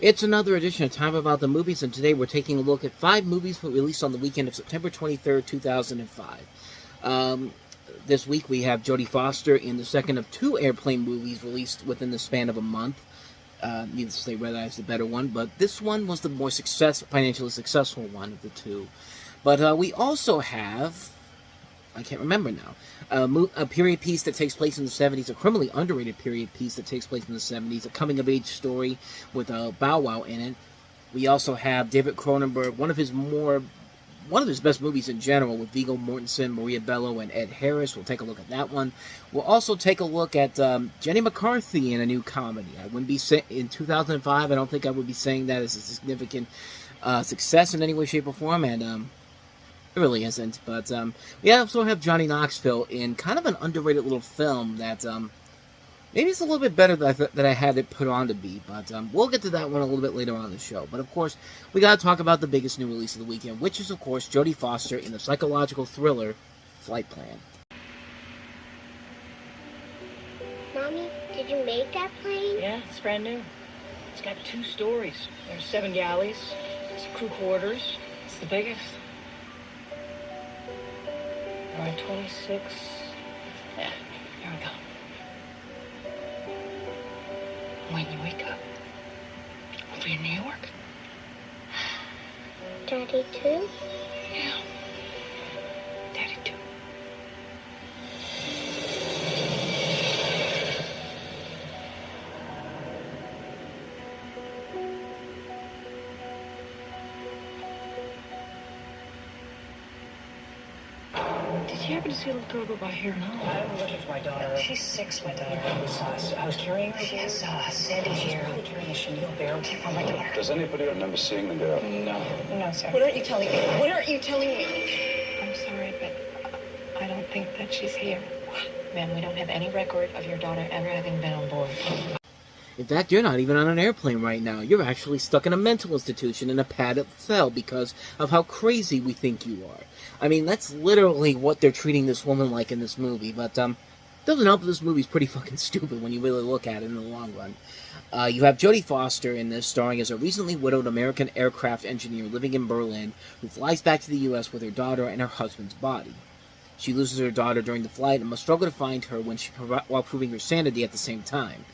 It's another edition of Time About the Movies, and today we're taking a look at 5 movies released on the weekend of September 23rd, 2005. This week we have Jodie Foster in the second of 2 airplane movies released within the span of a month. Needless to say, Red Eye's the better one, but this one was the more financially successful one of the 2. But we also have, I can't remember now, a period piece that takes place in the 70s, a criminally underrated period piece that takes place in the 70s, a coming-of-age story with Bow Wow in it. We also have David Cronenberg, one of his best movies in general, with Viggo Mortensen, Maria Bello, and Ed Harris. We'll take a look at that one. We'll also take a look at Jenny McCarthy in a new comedy. I wouldn't be in 2005. I don't think I would be saying that as a significant success in any way, shape, or form, and it really isn't. But we also have Johnny Knoxville in kind of an underrated little film that maybe it's a little bit better than I had it put on to be, but we'll get to that one a little bit later on in the show. But of course, we got to talk about the biggest new release of the weekend, which is, of course, Jodie Foster in the psychological thriller Flightplan. Mommy, did you make that plane? Yeah, it's brand new. It's got 2 stories. There's 7 galleys. There's crew quarters. It's the biggest. All right, 26. Yeah, here we go. When you wake up, I'll be in New York. Daddy too? Yeah. Daddy too. Did you happen to see a little girl go by here? No. I'm looking for my daughter. She's 6, my daughter. I was carrying her. She has sandy hair. Probably carrying a chenille bear. Looking for my daughter. Does anybody remember seeing the girl? No, sir. What aren't you telling me? What aren't you telling me? I'm sorry, but I don't think that she's here. Ma'am, we don't have any record of your daughter ever having been on board. In fact, you're not even on an airplane right now. You're actually stuck in a mental institution in a padded cell because of how crazy we think you are. I mean, that's literally what they're treating this woman like in this movie, but doesn't help that this movie's pretty fucking stupid when you really look at it in the long run. You have Jodie Foster in this, starring as a recently widowed American aircraft engineer living in Berlin who flies back to the U.S. with her daughter and her husband's body. She loses her daughter during the flight and must struggle to find her while proving her sanity at the same time.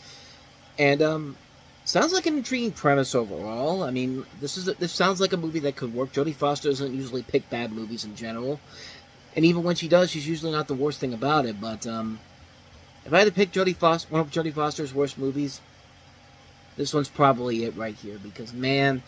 And, sounds like an intriguing premise overall. I mean, this sounds like a movie that could work. Jodie Foster doesn't usually pick bad movies in general. And even when she does, she's usually not the worst thing about it. But, if I had to pick one of Jodie Foster's worst movies, this one's probably it right here. Because, man,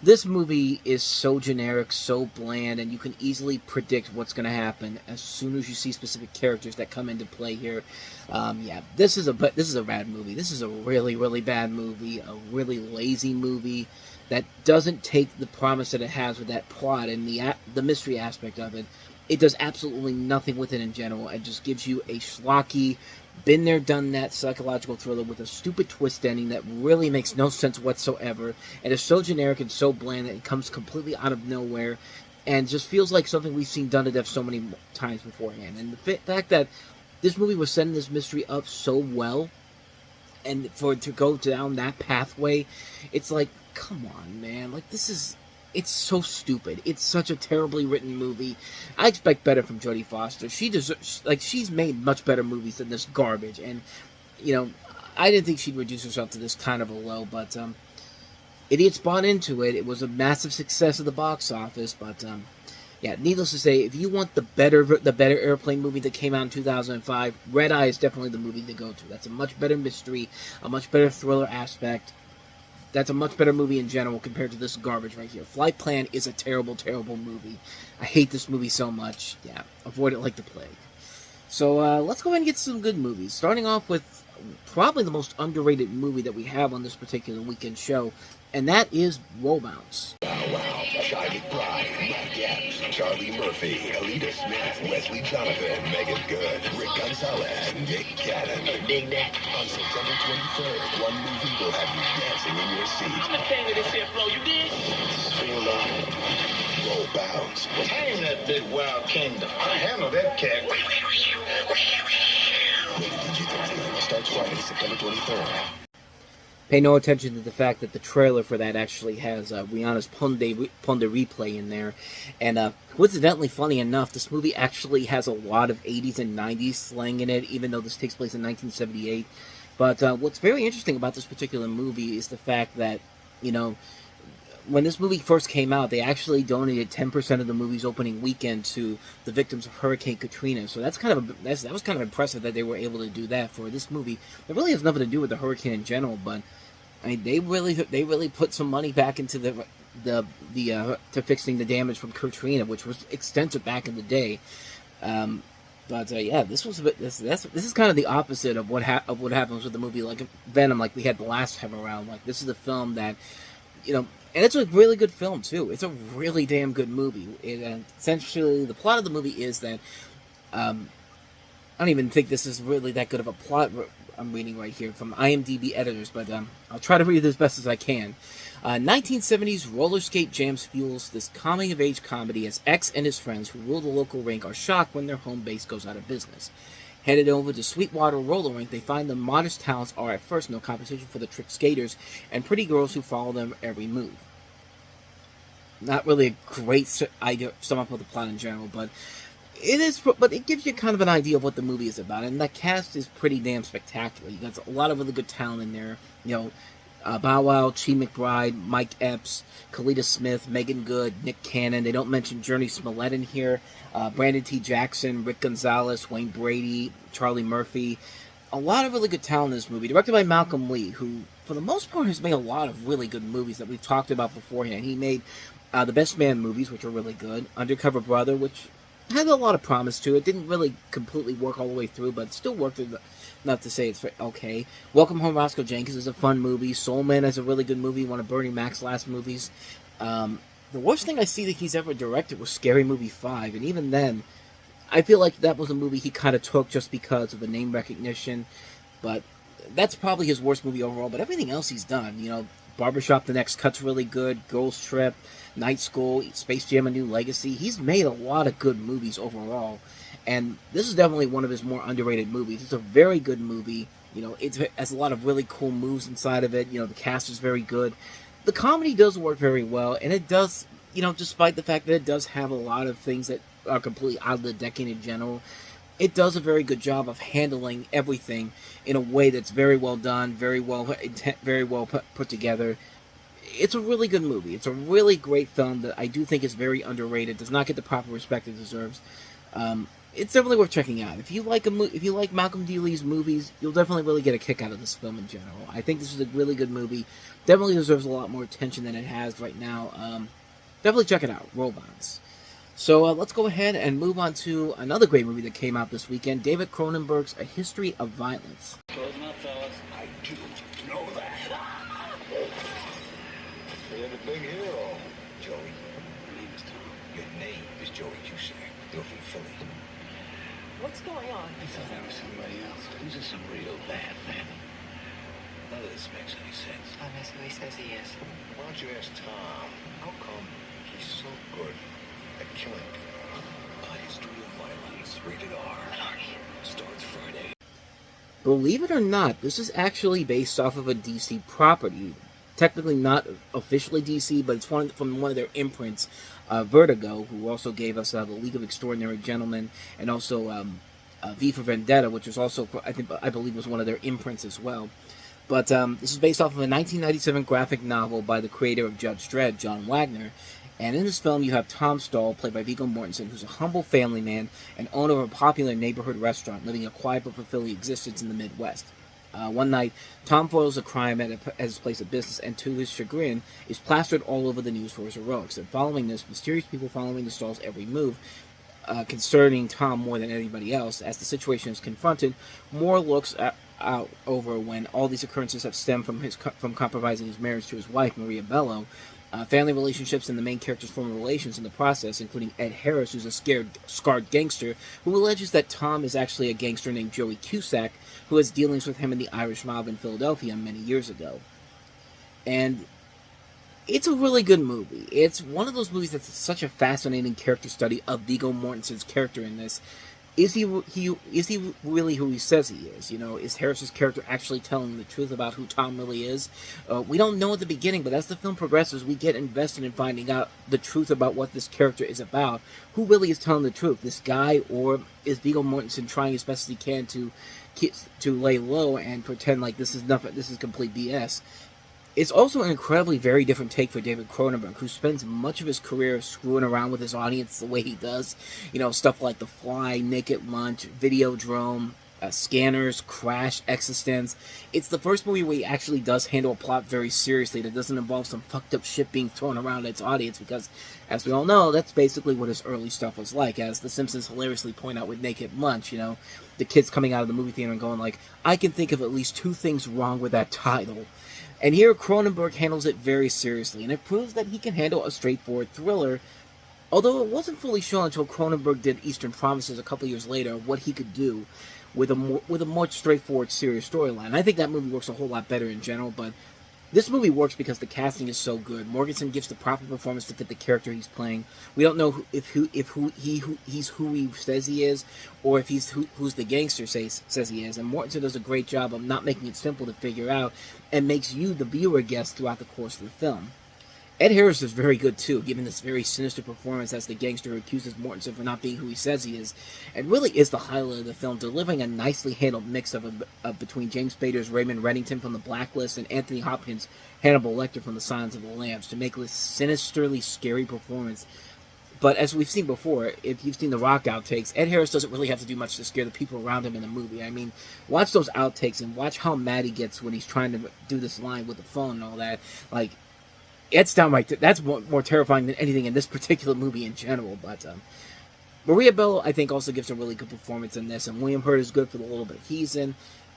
this movie is so generic, so bland, and you can easily predict what's going to happen as soon as you see specific characters that come into play here. Yeah, this is a bad movie. This is a really, really bad movie, a really lazy movie that doesn't take the promise that it has with that plot and the mystery aspect of it. It does absolutely nothing with it in general. It just gives you a schlocky, been there, done that psychological thriller with a stupid twist ending that really makes no sense whatsoever, and is so generic and so bland that it comes completely out of nowhere, and just feels like something we've seen done to death so many times beforehand. And the fact that this movie was setting this mystery up so well, and for it to go down that pathway, it's like, come on, man, like, it's so stupid. It's such a terribly written movie. I expect better from Jodie Foster. She's made much better movies than this garbage. And, you know, I didn't think she'd reduce herself to this kind of a low, but, idiots bought into it. It was a massive success at the box office, but, yeah, needless to say, if you want the better airplane movie that came out in 2005, Red Eye is definitely the movie to go to. That's a much better mystery, a much better thriller aspect. That's a much better movie in general compared to this garbage right here. Flightplan is a terrible, terrible movie. I hate this movie so much. Yeah, avoid it like the plague. So, let's go ahead and get some good movies. Starting off with probably the most underrated movie that we have on this particular weekend show, and that is Roll Bounce. Wow, Charlie Pride, Matt Gaps, Charlie Murphy, Alita Smith, Wesley Jonathan, Megan Good, Rick Gonzalez, Nick Cannon. Dig that. On September 23rd, one movie will have you dancing in your seat. I'm a fan of this here flow, you did? Feel love. Roll Bounce. Tame that big wild kingdom. I handle that cat. Rated PG-13. Starts Friday, September 23rd. pay no attention to the fact that the trailer for that actually has Rihanna's Pon de Replay in there. And coincidentally, funny enough, this movie actually has a lot of 80s and 90s slang in it, even though this takes place in 1978. But what's very interesting about this particular movie is the fact that, you know, when this movie first came out, they actually donated 10% of the movie's opening weekend to the victims of Hurricane Katrina. So that was kind of impressive that they were able to do that for this movie. It really has nothing to do with the hurricane in general, but I mean, they really put some money back into to fixing the damage from Katrina, which was extensive back in the day. But yeah, this is kind of the opposite of what happens with the movie like Venom, like we had the last time around. Like, this is a film that, you know, and it's a really good film too. It's a really damn good movie. Essentially, the plot of the movie is that I don't even think this is really that good of a plot. I'm reading right here from IMDb editors, but I'll try to read it as best as I can. 1970s roller skate jams fuels this coming-of-age comedy as X and his friends who rule the local rink are shocked when their home base goes out of business. Headed over to Sweetwater Roller Rink, they find the modest talents are at first no competition for the trick skaters and pretty girls who follow them every move. Not really a great idea to sum up with the plot in general, but it gives you kind of an idea of what the movie is about, and the cast is pretty damn spectacular. You got a lot of really good talent in there, you know. Bow Wow, Chi McBride, Mike Epps, Kalita Smith, Megan Good, Nick Cannon. They don't mention Journey Smollett in here. Brandon T. Jackson, Rick Gonzalez, Wayne Brady, Charlie Murphy. A lot of really good talent in this movie. Directed by Malcolm Lee, who, for the most part, has made a lot of really good movies that we've talked about beforehand. He made The Best Man movies, which are really good. Undercover Brother, which had a lot of promise to it. Didn't really completely work all the way through, but still worked enough to say it's okay. Welcome Home, Roscoe Jenkins is a fun movie. Soul Man is a really good movie, one of Bernie Mac's last movies. The worst thing I see that he's ever directed was Scary Movie 5, and even then, I feel like that was a movie he kind of took just because of the name recognition, but that's probably his worst movie overall. But everything else he's done, you know, Barbershop The Next Cut's really good, Girls Trip, Night School, Space Jam: A New Legacy. He's made a lot of good movies overall, and this is definitely one of his more underrated movies. It's a very good movie. You know, it has a lot of really cool moves inside of it. You know, the cast is very good. The comedy does work very well, and it does, you know, despite the fact that it does have a lot of things that are completely out of the decade in general, it does a very good job of handling everything in a way that's very well done, very well put together. It's a really good movie. It's a really great film that I do think is very underrated. Does not get the proper respect it deserves. It's definitely worth checking out. If you like Malcolm D. Lee's movies, you'll definitely really get a kick out of this film in general. I think this is a really good movie. Definitely deserves a lot more attention than it has right now. Definitely check it out. Robots. So let's go ahead and move on to another great movie that came out this weekend. David Cronenberg's A History of Violence. Close enough, fellas. I do know that. You're the big hero. Joey, your name is Tom. Your name is Joey Cusack. You're from Philly. What's going on? I thought that was somebody else. Who's this some real bad man? None of this makes any sense. Tom is who he says he is. Why don't you ask Tom? How come he's so good at killing people? A History of Violence, rated R. Starts Friday. Believe it or not, this is actually based off of a DC property. Technically not officially DC, but it's from one of their imprints, Vertigo, who also gave us The League of Extraordinary Gentlemen, and also V for Vendetta, which was also, I believe, was one of their imprints as well. But this is based off of a 1997 graphic novel by the creator of Judge Dredd, John Wagner. And in this film, you have Tom Stahl, played by Viggo Mortensen, who's a humble family man and owner of a popular neighborhood restaurant, living a quiet but fulfilling existence in the Midwest. One night, Tom foils a crime at his place of business, and to his chagrin, is plastered all over the news for his heroics. And following this, mysterious people following the Stahl's every move, concerning Tom more than anybody else. As the situation is confronted, Moore looks out over when all these occurrences have stemmed from compromising his marriage to his wife, Maria Bello, family relationships, and the main character's former relations in the process, including Ed Harris, who's a scarred gangster, who alleges that Tom is actually a gangster named Joey Cusack, who has dealings with him in the Irish mob in Philadelphia many years ago. And it's a really good movie. It's one of those movies that's such a fascinating character study of Viggo Mortensen's character in this. is he really who he says he is? You know, is Harris's character actually telling the truth about who Tom really is? We don't know at the beginning, but as the film progresses, we get invested in finding out the truth about what this character is about. Who really is telling the truth? This guy, or is Viggo Mortensen trying as best as he can to lay low and pretend like this is nothing, this is complete BS? It's also an incredibly very different take for David Cronenberg, who spends much of his career screwing around with his audience the way he does. You know, stuff like The Fly, Naked Lunch, Videodrome, Scanners, Crash, Existence. It's the first movie where he actually does handle a plot very seriously that doesn't involve some fucked up shit being thrown around at its audience, because, as we all know, that's basically what his early stuff was like, as The Simpsons hilariously point out with Naked Lunch, you know, the kids coming out of the movie theater and going like, I can think of at least 2 things wrong with that title. And here, Cronenberg handles it very seriously, and it proves that he can handle a straightforward thriller, although it wasn't fully shown until Cronenberg did Eastern Promises a couple years later, what he could do with a more straightforward, serious storyline. I think that movie works a whole lot better in general, but this movie works because the casting is so good. Mortensen gives the proper performance to fit the character he's playing. We don't know if he's who he says he is, or if he's who's the gangster says he is. And Mortensen does a great job of not making it simple to figure out, and makes you, the viewer, guess throughout the course of the film. Ed Harris is very good too, giving this very sinister performance as the gangster who accuses Mortensen for not being who he says he is, and really is the highlight of the film, delivering a nicely handled mix of between James Spader's Raymond Reddington from The Blacklist and Anthony Hopkins' Hannibal Lecter from The Silence of the Lambs to make this sinisterly scary performance. But as we've seen before, if you've seen the Rock outtakes, Ed Harris doesn't really have to do much to scare the people around him in the movie. I mean, watch those outtakes and watch how mad he gets when he's trying to do this line with the phone and all that. Like, it's downright, that's more terrifying than anything in this particular movie in general. But Maria Bello, I think, also gives a really good performance in this, and William Hurt is good for the little bit he's in.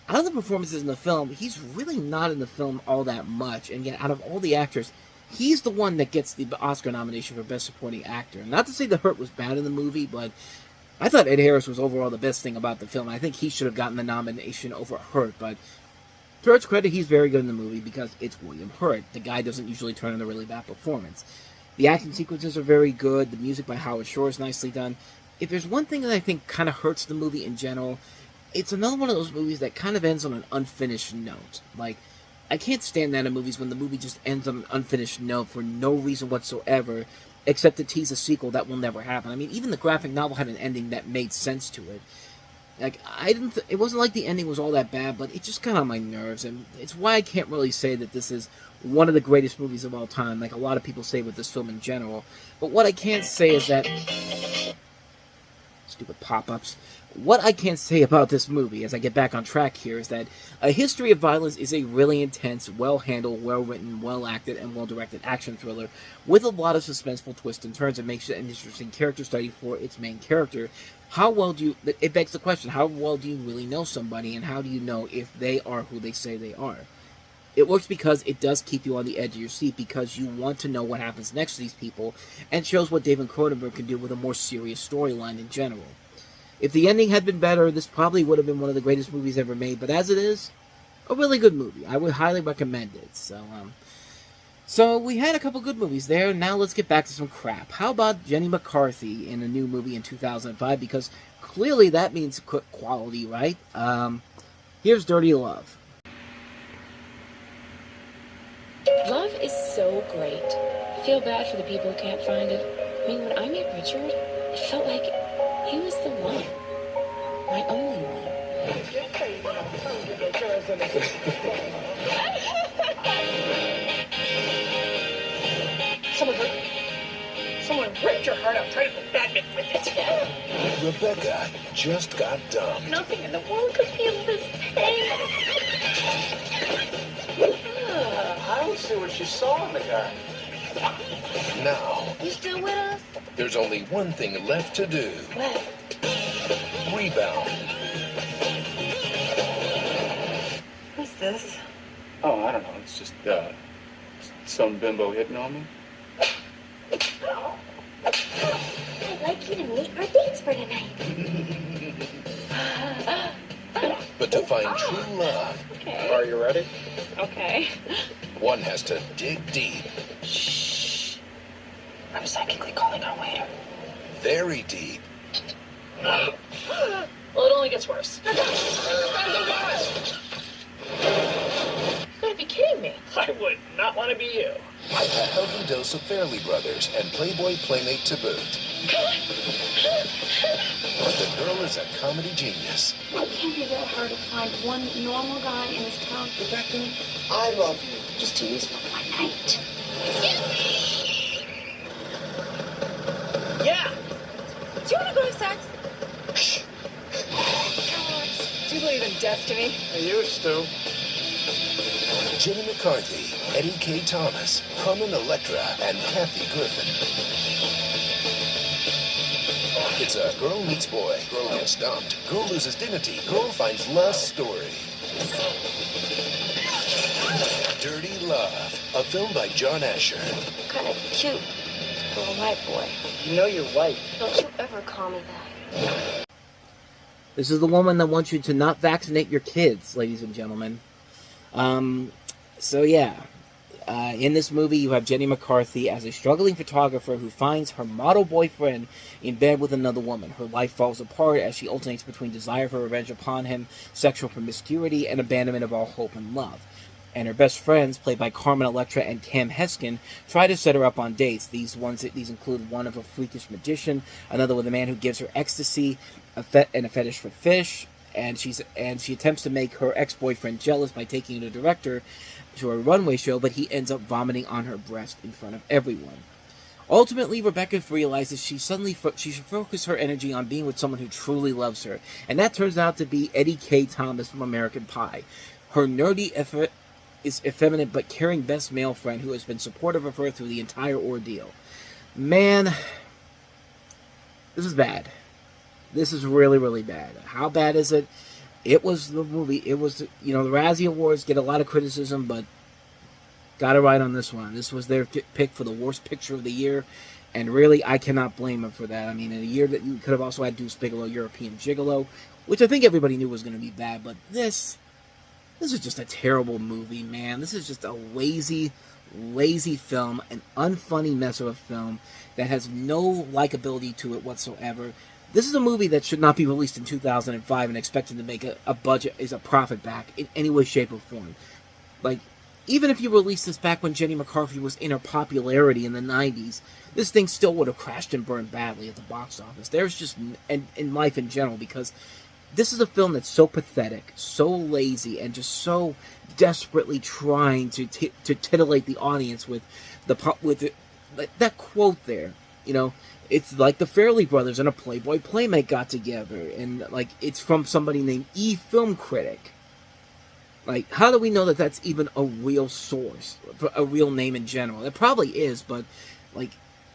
Out of the performances in the film, he's really not in the film all that much, and yet out of all the actors, he's the one that gets the Oscar nomination for Best Supporting Actor. Not to say that Hurt was bad in the movie, but I thought Ed Harris was overall the best thing about the film. I think he should have gotten the nomination over Hurt, but to Hurt's credit, he's very good in the movie because it's William Hurt. The guy doesn't usually turn in a really bad performance. The action sequences are very good. The music by Howard Shore is nicely done. If there's one thing that I think kind of hurts the movie in general, it's another one of those movies that kind of ends on an unfinished note. Like, I can't stand that in movies when the movie just ends on an unfinished note for no reason whatsoever, except to tease a sequel that will never happen. I mean, even the graphic novel had an ending that made sense to it. Like, it wasn't like the ending was all that bad, but it just got on my nerves, and it's why I can't really say that this is one of the greatest movies of all time, like a lot of people say with this film in general. But what I can't say is that... Stupid pop-ups. What I can say about this movie, as I get back on track here, is that A History of Violence is a really intense, well-handled, well-written, well-acted, and well-directed action thriller with a lot of suspenseful twists and turns, and makes it an interesting character study for its main character. It begs the question, how well do you really know somebody, and how do you know if they are who they say they are? It works because it does keep you on the edge of your seat, because you want to know what happens next to these people, and shows what David Cronenberg can do with a more serious storyline in general. If the ending had been better, this probably would have been one of the greatest movies ever made, but as it is, a really good movie. I would highly recommend it. So we had a couple good movies there. Now let's get back to some crap. How about Jenny McCarthy in a new movie in 2005? Because clearly that means quality, right? Here's Dirty Love. Love is so great. I feel bad for the people who can't find it. I mean, when I met Richard, it felt like he was the one. My only one. Someone ripped your heart out trying to go badminton with it. Rebecca just got dumped. Nothing in the world could feel this pain. I don't see what you saw in the guy. Now, You still with us? there's only one thing left to do. What? Rebound. Who's this? Oh, I don't know. It's just, some bimbo hitting on me. I'd like you to meet our dates for tonight. But to find true love, Okay. Are you ready? Okay. one has to dig deep, Shh. I'm psychically calling our waiter. very deep, Well, it only gets worse. You gotta be kidding me. I would not want to be you. A healthy dose of Fairley Brothers and Playboy Playmate to boot. But the girl is a comedy genius. It can't be that hard to find one normal guy in this town. Rebecca, I love you. Just to use for one night. Yeah. Do you want to go have sex? Do you believe in destiny? I used to. Jenny McCarthy, Eddie K. Thomas, Carmen Electra, and Kathy Griffin. It's a girl meets boy, girl gets dumped, girl loses dignity, girl finds love story. Dirty Love, a film by John Asher. Kind of cute for a white boy. You know you're white. Don't you ever call me that. This is the woman that wants you to not vaccinate your kids, ladies and gentlemen. So yeah, in this movie you have Jenny McCarthy as a struggling photographer who finds her model boyfriend in bed with another woman. Her life falls apart as she alternates between desire for revenge upon him, sexual promiscuity, and abandonment of all hope and love. And her best friends, played by Carmen Electra and Cam Heskin, try to set her up on dates. These include one of a freakish magician, another with a man who gives her ecstasy, and a fetish for fish. And she attempts to make her ex-boyfriend jealous by taking the director to a runway show, but he ends up vomiting on her breast in front of everyone. Ultimately, Rebecca realizes she should focus her energy on being with someone who truly loves her, and that turns out to be Eddie K. Thomas from American Pie. Her nerdy, effeminate but caring best male friend who has been supportive of her through the entire ordeal. Man, this is bad. This is really, really bad. How bad is it? It was the movie. It was, the Razzie Awards get a lot of criticism, but got it right on this one. This was their pick for the worst picture of the year, and really, I cannot blame them for that. I mean, in a year that you could have also had Deuce Bigelow, European Gigolo, which I think everybody knew was going to be bad, but this is just a terrible movie, man. This is just a lazy film, an unfunny mess of a film that has no likability to it whatsoever. This is a movie that should not be released in 2005 and expected to make a budget, is a profit back in any way, shape, or form. Like, even if you released this back when Jenny McCarthy was in her popularity in the 90s, this thing still would have crashed and burned badly at the box office. There's just, and in life in general, because this is a film that's so pathetic, so lazy, and just so desperately trying to titillate the audience with that quote there, It's like the Fairley Brothers and a Playboy Playmate got together, and it's from somebody named E Film Critic. How do we know that that's even a real source, a real name in general? It probably is, but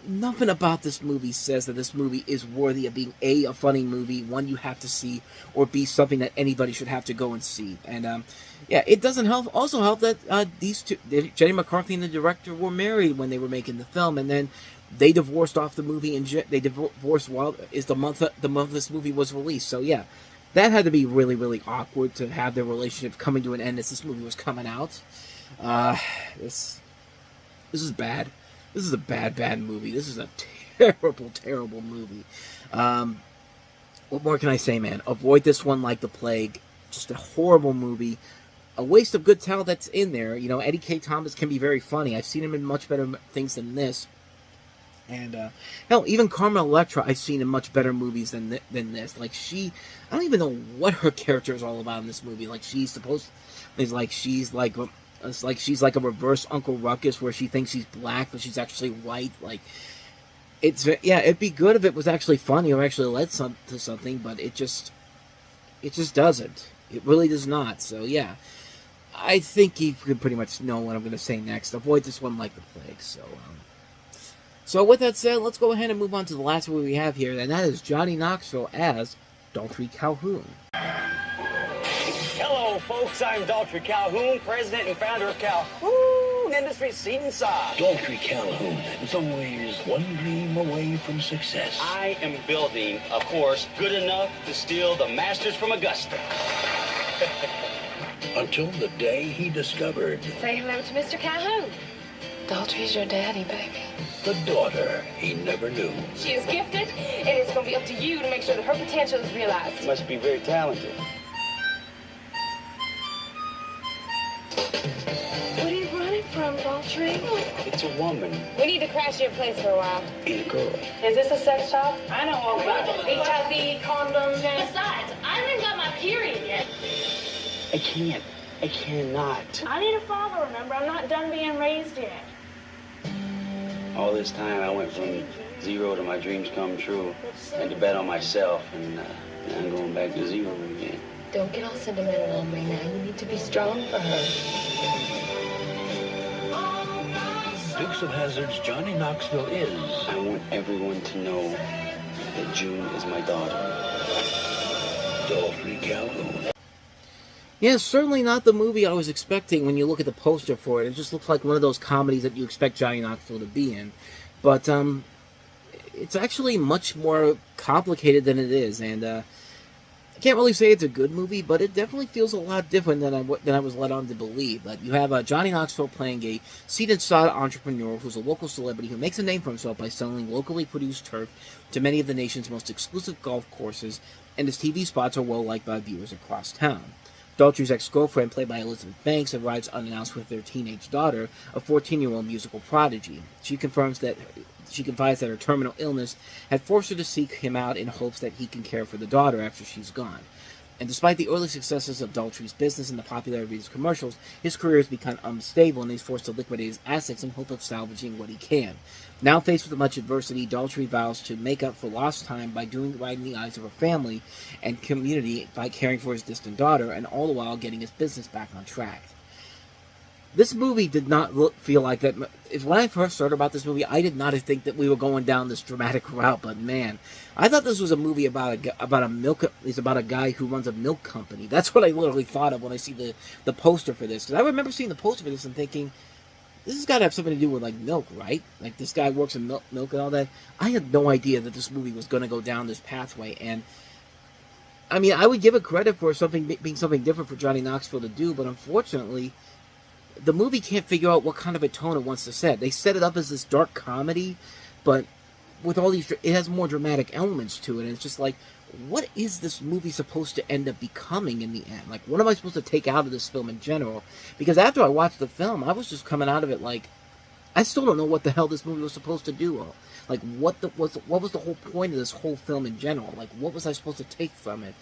nothing about this movie says that this movie is worthy of being a funny movie, one you have to see, or B, something that anybody should have to go and see. And it doesn't help. Also help that these two, Jenny McCarthy and the director, were married when they were making the film, and then they divorced off the movie, and they divorced while the month this movie was released. So yeah, that had to be really, really awkward to have their relationship coming to an end as this movie was coming out. This is bad. This is a bad movie. This is a terrible, terrible movie. What more can I say, man? Avoid this one like the plague. Just a horrible movie. A waste of good talent that's in there. Eddie K. Thomas can be very funny. I've seen him in much better things than this. And, hell, even Carmen Electra I've seen in much better movies than this. I don't even know what her character is all about in this movie. She's like a reverse Uncle Ruckus where she thinks she's black, but she's actually white. It'd be good if it was actually funny or actually led to something, but it just doesn't. It really does not. So, yeah. I think you can pretty much know what I'm going to say next. Avoid this one like the plague. So with that said, let's go ahead and move on to the last movie we have here, and that is Johnny Knoxville as Daltry Calhoun. Hello, folks. I'm Daltry Calhoun, president and founder of Calhoun Industries Seed and Sod. Daltry Calhoun is always one dream away from success. I am building a course good enough to steal the Masters from Augusta. Until the day he discovered Say hello to Mr. Calhoun. Daltry's your daddy, baby. The daughter he never knew. She is gifted, and it's going to be up to you to make sure that her potential is realized. Must be very talented. What are you running from, Daltry? It's a woman. We need to crash your place for a while. And a girl. Is this a sex shop? I know all about it. HIV, condoms, and... Besides, I haven't got my period yet. I can't. I cannot. I need a father, remember? I'm not done being raised yet. All this time I went from 0 to my dreams come true. And to bet on myself, and now I'm going back to 0 again. Don't get all sentimental on me now. You need to be strong for her. Dukes of Hazzard's Johnny Knoxville is... I want everyone to know that June is my daughter. Daltry Calhoun. Yeah, certainly not the movie I was expecting when you look at the poster for it. It just looks like one of those comedies that you expect Johnny Knoxville to be in. But, it's actually much more complicated than it is, and, I can't really say it's a good movie, but it definitely feels a lot different than I was led on to believe. But you have Johnny Knoxville playing a seed-and-sod entrepreneur who's a local celebrity who makes a name for himself by selling locally produced turf to many of the nation's most exclusive golf courses, and his TV spots are well-liked by viewers across town. Daltry's ex-girlfriend, played by Elizabeth Banks, arrives unannounced with their teenage daughter, a 14-year-old musical prodigy. She confides that her terminal illness had forced her to seek him out in hopes that he can care for the daughter after she's gone. And despite the early successes of Daltry's business and the popularity of his commercials, his career has become unstable and he's forced to liquidate his assets in hope of salvaging what he can. Now faced with much adversity, Daltry vows to make up for lost time by doing right in the eyes of her family and community by caring for his distant daughter, and all the while getting his business back on track. This movie did not feel like that. When I first heard about this movie, I did not think that we were going down this dramatic route. But man, I thought this was a movie about a guy who runs a milk company. That's what I literally thought of when I see the poster for this. Because I remember seeing the poster for this and thinking, this has got to have something to do with like milk, right? Like this guy works in milk and all that. I had no idea that this movie was going to go down this pathway. And I mean, I would give it credit for being something different for Johnny Knoxville to do, but unfortunately, the movie can't figure out what kind of a tone it wants to set. They set it up as this dark comedy, but with all these, it has more dramatic elements to it, and it's just like, what is this movie supposed to end up becoming in the end? Like, what am I supposed to take out of this film in general? Because after I watched the film, I was just coming out of it like, I still don't know what the hell this movie was supposed to do. Like, what was the whole point of this whole film in general? Like, what was I supposed to take from it?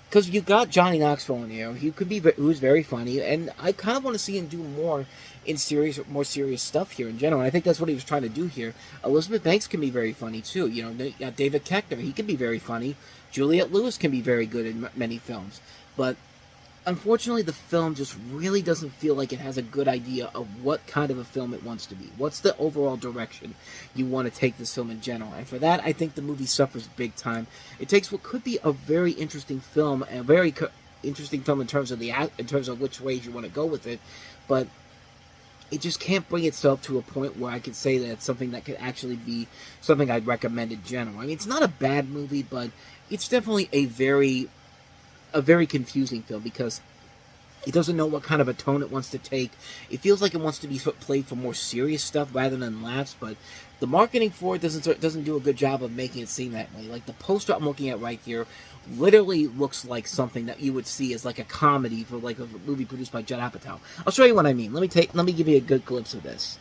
Because you got Johnny Knoxville in here, who's very funny, and I kind of want to see him do more serious stuff here in general. And I think that's what he was trying to do here. Elizabeth Banks can be very funny too. You know, David Koechner, he can be very funny. Juliette Lewis can be very good in many films, but unfortunately, the film just really doesn't feel like it has a good idea of what kind of a film it wants to be. What's the overall direction you want to take this film in general? And for that, I think the movie suffers big time. It takes what could be a very interesting film, and a very interesting film in terms of which ways you want to go with it, but it just can't bring itself to a point where I could say that it's something that could actually be something I'd recommend in general. I mean, it's not a bad movie, but it's definitely a very confusing film because it doesn't know what kind of a tone it wants to take. It feels like it wants to be played for more serious stuff rather than laughs, but the marketing for it doesn't do a good job of making it seem that way. Like the poster I'm looking at right here literally looks like something that you would see as like a comedy for like a movie produced by Judd Apatow. I'll show you what I mean. Let me give you a good glimpse of this.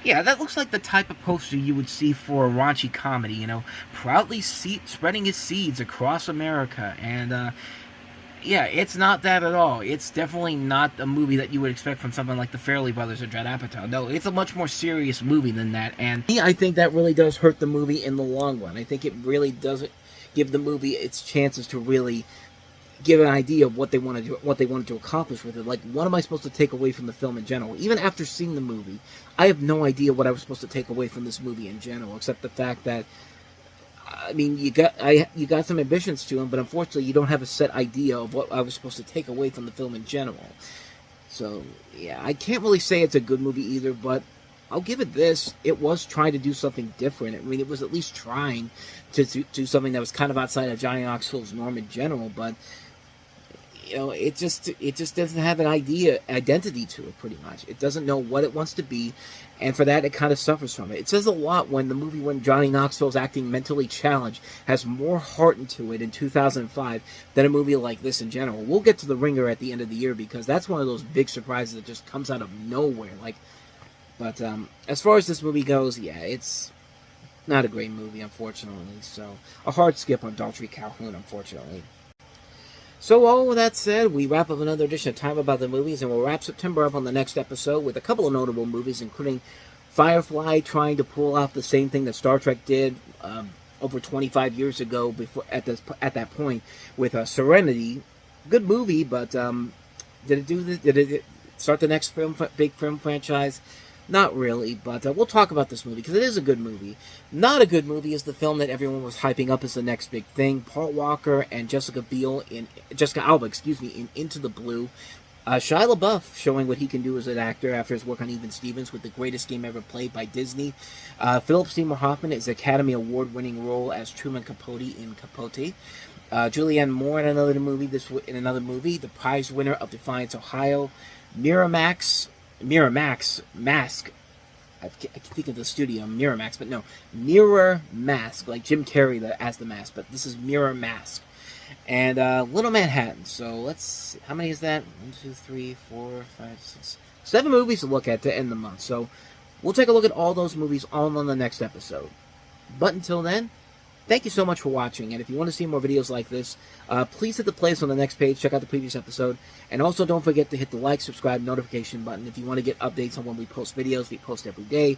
Yeah, that looks like the type of poster you would see for a raunchy comedy, you know, proudly spreading his seeds across America, and, yeah, it's not that at all. It's definitely not a movie that you would expect from something like the Farrelly Brothers or Judd Apatow. No, it's a much more serious movie than that, and I think that really does hurt the movie in the long run. I think it really doesn't give the movie its chances to really give an idea of what they want to do, what they wanted to accomplish with it. Like, what am I supposed to take away from the film in general? Even after seeing the movie, I have no idea what I was supposed to take away from this movie in general, except the fact that, I mean, you got some ambitions to him, but unfortunately, you don't have a set idea of what I was supposed to take away from the film in general. So, yeah, I can't really say it's a good movie either, but I'll give it this. It was trying to do something different. I mean, it was at least trying to do something that was kind of outside of Johnny Knoxville's norm in general, but you know, it just doesn't have an identity to it, pretty much. It doesn't know what it wants to be, and for that, it kind of suffers from it. It says a lot when Johnny Knoxville's acting mentally challenged has more heart into it in 2005 than a movie like this in general. We'll get to The Ringer at the end of the year, because that's one of those big surprises that just comes out of nowhere. But as far as this movie goes, yeah, it's not a great movie, unfortunately. So, a hard skip on Daltry Calhoun, unfortunately. So, all with that said, we wrap up another edition of Time About the Movies, and we'll wrap September up on the next episode with a couple of notable movies, including Firefly trying to pull off the same thing that Star Trek did over 25 years ago at that point with Serenity. Good movie, but did it start the next big film franchise? Not really, but we'll talk about this movie because it is a good movie. Not a good movie is the film that everyone was hyping up as the next big thing. Paul Walker and Jessica Alba, in Into the Blue. Shia LaBeouf showing what he can do as an actor after his work on Even Stevens with The Greatest Game Ever Played by Disney. Philip Seymour Hoffman is Academy Award-winning role as Truman Capote in Capote. Julianne Moore in another movie. The prize winner of Defiance, Ohio. Miramax Mask. I can think of the studio, Miramax, but no, Mirror Mask, like Jim Carrey as the mask, but this is Mirror Mask. And Little Manhattan. So how many is that? 1, 2, 3, 4, 5, 6, 7 movies to look at to end the month. So we'll take a look at all those movies all on the next episode. But until then, thank you so much for watching, and if you want to see more videos like this, please hit the playlist on the next page, check out the previous episode, and also don't forget to hit the like, subscribe, notification button if you want to get updates on when we post videos. We post every day,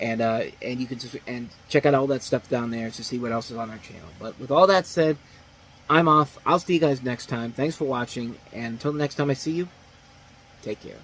and you can check out all that stuff down there to see what else is on our channel. But with all that said, I'm off. I'll see you guys next time. Thanks for watching, and until the next time I see you, take care.